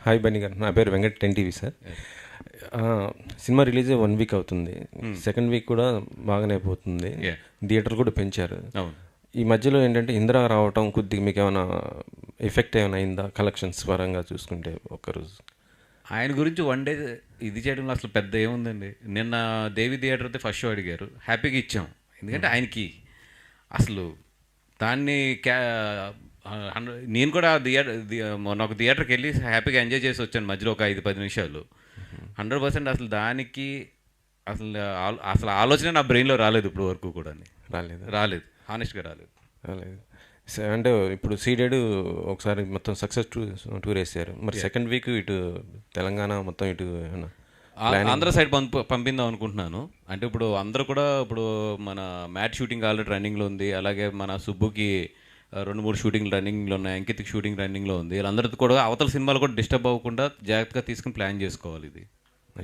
Hi Bunny గారు, నా పేరు Venkat 10 TV sir. Cinema release 1 week అవుతుంది. సెకండ్ వీక్ కూడా బాగానే పోతుంది. థియేటర్ కూడా పెంచారు. ఈ మధ్యలో ఏంటంటే ఇందిరా రావటం కొద్దిగా మీకు ఏమైనా ఎఫెక్ట్ ఏమైనా అయిందా కలెక్షన్స్ పరంగా చూసుకుంటే? ఒక్కరోజు ఆయన గురించి వన్ డే ఇది చేయడంలో అసలు పెద్ద ఏముందండి. నిన్న దేవి థియేటర్ అయితే ఫస్ట్ షో అడిగారు, హ్యాపీగా ఇచ్చాం. ఎందుకంటే ఆయనకి అసలు దాన్ని నేను కూడా మొన్న ఒక థియేటర్కి వెళ్ళి హ్యాపీగా ఎంజాయ్ చేసి వచ్చాను మధ్యలో ఒక 5-10 నిమిషాలు. 100% అసలు దానికి అసలు ఆలోచన నా బ్రెయిన్లో రాలేదు ఇప్పుడు వరకు కూడా. రాలేదు హానెస్ట్గా రాలేదు. అంటే ఇప్పుడు సీడెడ్ ఒకసారి మొత్తం సక్సెస్ టూర్ వేసారు. మరి సెకండ్ వీక్ ఇటు తెలంగాణ మొత్తం ఇటు ఆంధ్ర సైడ్ పంపిందాం అనుకుంటున్నాను. అంటే ఇప్పుడు అందరూ కూడా ఇప్పుడు మన మ్యాట్ షూటింగ్ ఆల్రెడీ రన్నింగ్లో ఉంది. అలాగే మన సుబ్బుకి 2-3 షూటింగ్లు రన్నింగ్లో ఉన్నాయి. అంకిత్కి షూటింగ్ రన్నింగ్లో ఉంది. వీళ్ళందరితో కూడా అవతల సినిమాలు కూడా డిస్టర్బ్ అవ్వకుండా జాగ్రత్తగా తీసుకుని ప్లాన్ చేసుకోవాలి ఇది.